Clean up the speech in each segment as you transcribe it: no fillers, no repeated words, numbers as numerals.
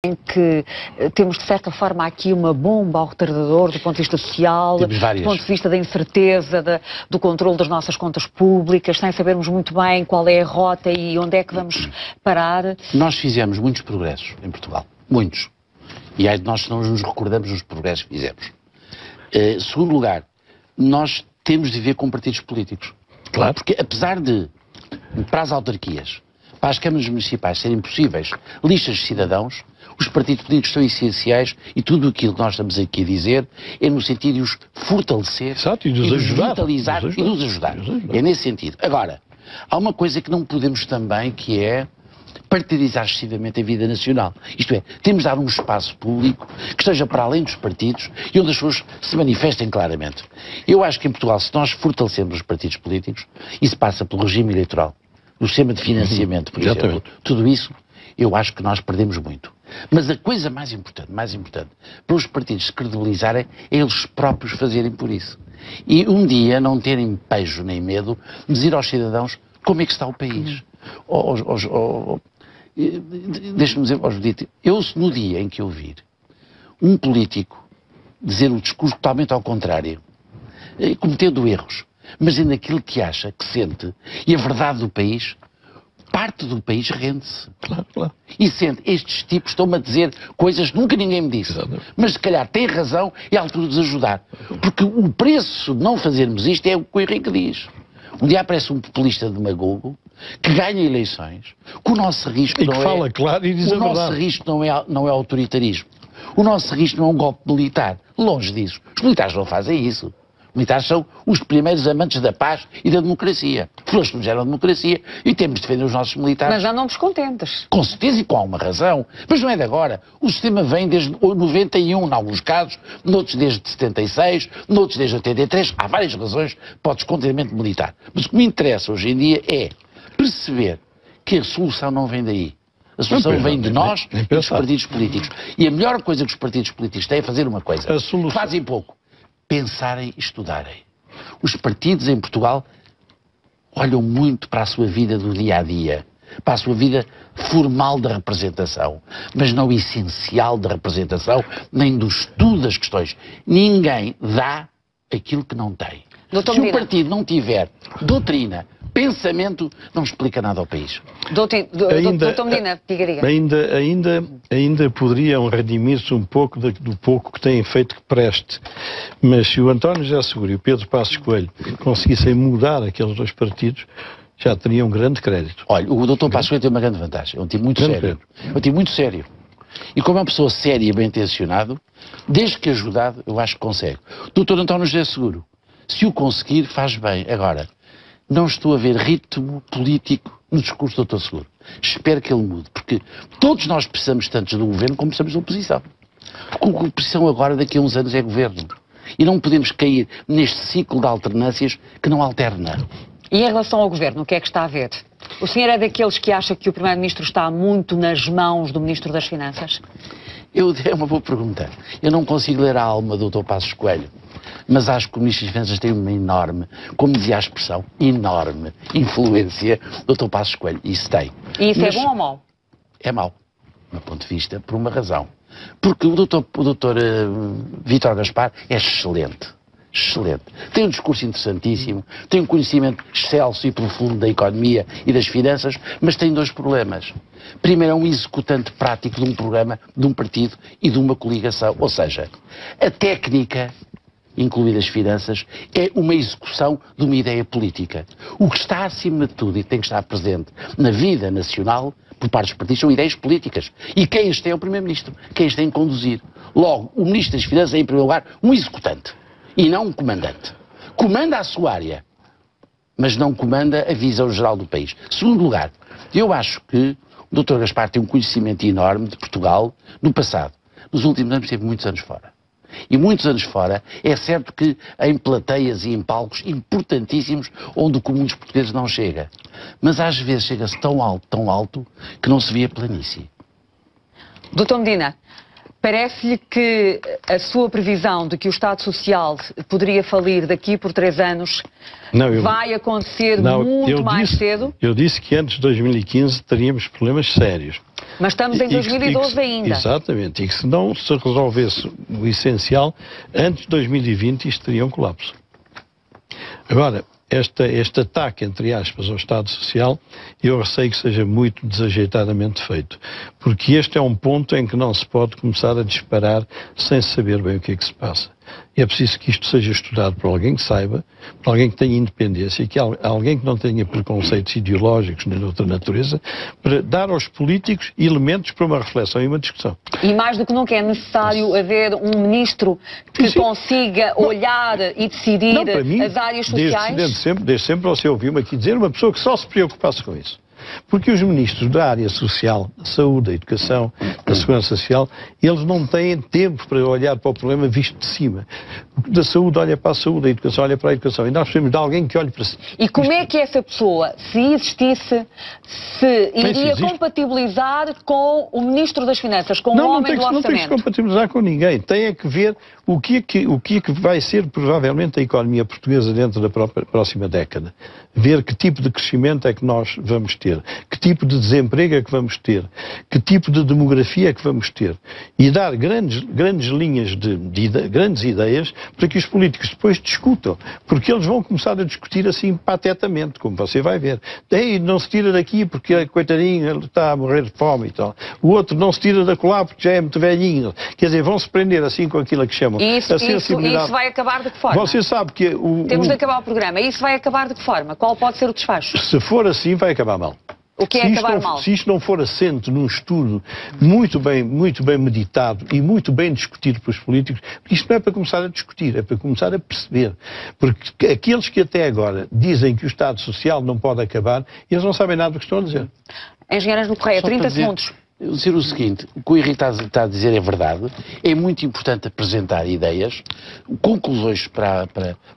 em que temos, de certa forma, aqui uma bomba ao retardador do ponto de vista social, do ponto de vista da incerteza, do controle das nossas contas públicas, sem sabermos muito bem qual é a rota e onde é que vamos parar. Nós fizemos muitos progressos em Portugal, muitos. E aí nós não nos recordamos dos progressos que fizemos. Segundo lugar, nós temos de ver com partidos políticos. Claro. Porque apesar de, para as autarquias, para as câmaras municipais serem possíveis listas de cidadãos, os partidos políticos são essenciais e tudo aquilo que nós estamos aqui a dizer é no sentido de os fortalecer, exato, e de os vitalizar e de os ajudar. É nesse sentido. Agora, há uma coisa que não podemos também, que é partidizar excessivamente a vida nacional. Isto é, temos de dar um espaço público que esteja para além dos partidos e onde as pessoas se manifestem claramente. Eu acho que em Portugal, se nós fortalecemos os partidos políticos, isso passa pelo regime eleitoral, do sistema de financiamento, por exemplo, tudo isso, eu acho que nós perdemos muito. Mas a coisa mais importante para os partidos se credibilizarem é eles próprios fazerem por isso. E um dia não terem pejo nem medo de dizer aos cidadãos como é que está o país. Deixa-me dizer, Judite, eu no dia em que eu vir um político dizer um discurso totalmente ao contrário, cometendo erros, mas é naquilo que acha, que sente, e a verdade do país, parte do país rende-se. Claro, claro. E sente, estes tipos estão-me a dizer coisas que nunca ninguém me disse. Exatamente. Mas se calhar tem razão e é a altura de os ajudar. Porque o preço de não fazermos isto é o que o Henrique diz. Um dia aparece um populista demagogo que ganha eleições, que o nosso risco não é... fala claro e diz a verdade. O nosso risco não é autoritarismo. O nosso risco não é um golpe militar. Longe disso. Os militares não fazem isso. Os militares são os primeiros amantes da paz e da democracia. Foram que nos geram a democracia e temos de defender os nossos militares. Mas já não descontentes. Com certeza e com alguma razão. Mas não é de agora. O sistema vem desde 91, em alguns casos, noutros desde 76, noutros desde 83. Há várias razões para o descontentamento militar. Mas o que me interessa hoje em dia é perceber que a solução não vem daí. A solução vem de nós e dos partidos políticos. E a melhor coisa que os partidos políticos têm é fazer uma coisa. Fazem pouco. Pensarem e estudarem. Os partidos em Portugal olham muito para a sua vida do dia-a-dia, para a sua vida formal da representação, mas não o essencial da representação, nem do estudo das questões. Ninguém dá aquilo que não tem. Se um partido não tiver doutrina, pensamento, não explica nada ao país. Doutor Medina, diga. Ainda poderiam redimir-se um pouco do pouco que têm feito que preste. Mas se o António José Seguro e o Pedro Passos Coelho conseguissem mudar aqueles dois partidos, já teriam um grande crédito. Olha, o Dr. Passos Coelho tem uma grande vantagem. É um tipo muito sério. É um tipo muito sério. E como é uma pessoa séria e bem intencionado, desde que ajudado, eu acho que consegue. O Dr. António José Seguro, se o conseguir, faz bem. Agora, não estou a ver ritmo político no discurso do Dr. Seguro. Espero que ele mude, porque todos nós precisamos tanto do governo como precisamos da oposição. Porque a oposição agora, daqui a uns anos, é governo. E não podemos cair neste ciclo de alternâncias que não alterna. E em relação ao governo, o que é que está a ver? O senhor é daqueles que acha que o Primeiro-Ministro está muito nas mãos do Ministro das Finanças? É uma boa pergunta. Eu não consigo ler a alma do Dr. Passos Coelho. Mas acho que o Ministro das Finanças tem uma enorme, como dizia a expressão, enorme influência do Dr. Passos Coelho. Isso tem. E isso é bom ou mau? É mau, do meu ponto de vista, por uma razão. Porque o Dr. Vítor Gaspar é excelente. Excelente. Tem um discurso interessantíssimo, tem um conhecimento excelso e profundo da economia e das finanças, mas tem dois problemas. Primeiro, é um executante prático de um programa, de um partido e de uma coligação. Ou seja, a técnica, incluídas as finanças, é uma execução de uma ideia política. O que está acima de tudo e tem que estar presente na vida nacional, por parte dos partidos, são ideias políticas. E quem as tem é o Primeiro-Ministro, quem as tem a conduzir. Logo, o Ministro das Finanças é, em primeiro lugar, um executante e não um comandante. Comanda a sua área, mas não comanda a visão geral do país. Segundo lugar, eu acho que o Dr. Gaspar tem um conhecimento enorme de Portugal no passado. Nos últimos anos esteve muitos anos fora. E muitos anos fora, é certo que em plateias e em palcos importantíssimos onde o comum dos portugueses não chega. Mas às vezes chega-se tão alto, que não se vê a planície. Doutor Medina, Parece-lhe que a sua previsão de que o Estado Social poderia falir daqui por 3 anos vai acontecer muito mais cedo? Eu disse que antes de 2015 teríamos problemas sérios. Mas estamos em 2012 ainda. Exatamente. E que se não se resolvesse o essencial, antes de 2020 isto teria um colapso. Agora, este ataque, entre aspas, ao Estado Social, eu receio que seja muito desajeitadamente feito. Porque este é um ponto em que não se pode começar a disparar sem saber bem o que é que se passa. E é preciso que isto seja estudado por alguém que saiba, por alguém que tenha independência, que alguém que não tenha preconceitos ideológicos nem de outra natureza, para dar aos políticos elementos para uma reflexão e uma discussão. E mais do que nunca é necessário haver um ministro que consiga olhar e decidir as áreas sociais? Desde sempre você ouviu-me aqui dizer uma pessoa que só se preocupasse com isso. Porque os ministros da área social, da saúde, da educação, da segurança social, eles não têm tempo para olhar para o problema visto de cima. Da saúde olha para a saúde, da educação olha para a educação. E nós precisamos de alguém que olhe para si. E como é que essa pessoa, se existisse, se iria compatibilizar com o Ministro das Finanças, com o homem do orçamento? Não tem que se compatibilizar com ninguém. Tem é que ver o que é que vai ser provavelmente a economia portuguesa dentro da próxima década. Ver que tipo de crescimento é que nós vamos ter, que tipo de desemprego é que vamos ter, que tipo de demografia é que vamos ter. E dar grandes linhas grandes ideias para que os políticos depois discutam. Porque eles vão começar a discutir assim patetamente, como você vai ver. Ei, não se tira daqui porque, coitadinho, ele está a morrer de fome e tal. O outro não se tira da colar porque já é muito velhinho. Quer dizer, vão se prender assim com aquilo que chamam a sensibilidade. Isso vai acabar de que forma? Você sabe que temos de acabar o programa. Isso vai acabar de que forma? Qual pode ser o desfecho? Se for assim, vai acabar mal. O que é acabar mal? Se isto não for assente num estudo muito bem meditado e muito bem discutido pelos políticos, isto não é para começar a discutir, é para começar a perceber. Porque aqueles que até agora dizem que o Estado Social não pode acabar, eles não sabem nada do que estão a dizer. Engenheiro Ângelo Correia, 30 segundos. Dizer o seguinte, o que o Henrique está a dizer é verdade, é muito importante apresentar ideias, conclusões para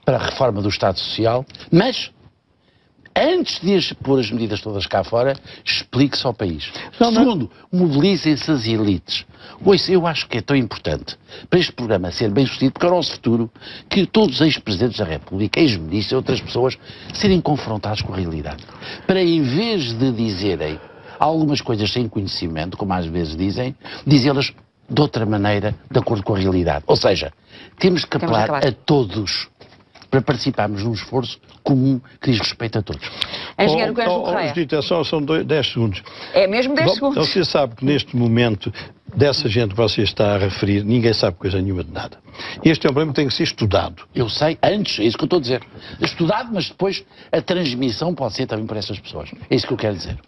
a reforma do Estado Social, mas antes de pôr as medidas todas cá fora, explique-se ao país. Segundo, mobilizem-se as elites. Ouça, eu acho que é tão importante para este programa ser bem sucedido, porque é o nosso futuro, que todos os ex-presidentes da República, ex-ministros e outras pessoas serem confrontados com a realidade. Para, em vez de dizerem algumas coisas sem conhecimento, como às vezes dizem, dizê-las de outra maneira, de acordo com a realidade. Ou seja, temos que apelar a todos para participarmos num esforço comum que diz respeito a todos. Engenheiro Ângelo Correia. São 10 segundos. É mesmo 10 segundos. Você sabe que neste momento, dessa gente que você está a referir, ninguém sabe coisa nenhuma de nada. Este é um problema que tem que ser estudado. Eu sei, antes, é isso que eu estou a dizer. Estudado, mas depois a transmissão pode ser também por essas pessoas. É isso que eu quero dizer.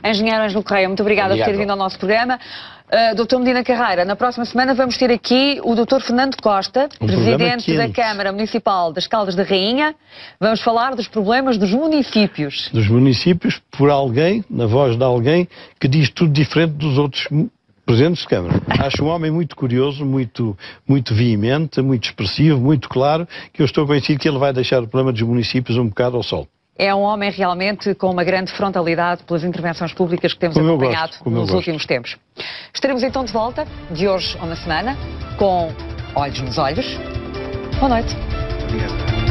Engenheiro Ângelo Correia, muito obrigada por ter vindo ao nosso programa. Dr. Medina Carreira, na próxima semana vamos ter aqui o Dr. Fernando Costa, Presidente da Câmara Municipal das Caldas da Rainha. Vamos falar dos problemas dos municípios. Dos municípios, por alguém, na voz de alguém, que diz tudo diferente dos outros presidentes de Câmara. Acho um homem muito curioso, muito veemente, muito expressivo, muito claro, que eu estou convencido que ele vai deixar o problema dos municípios um bocado ao sol. É um homem realmente com uma grande frontalidade pelas intervenções públicas que temos acompanhado nos últimos tempos. Estaremos então de volta, de hoje a uma semana, com Olhos nos Olhos. Boa noite. Obrigado.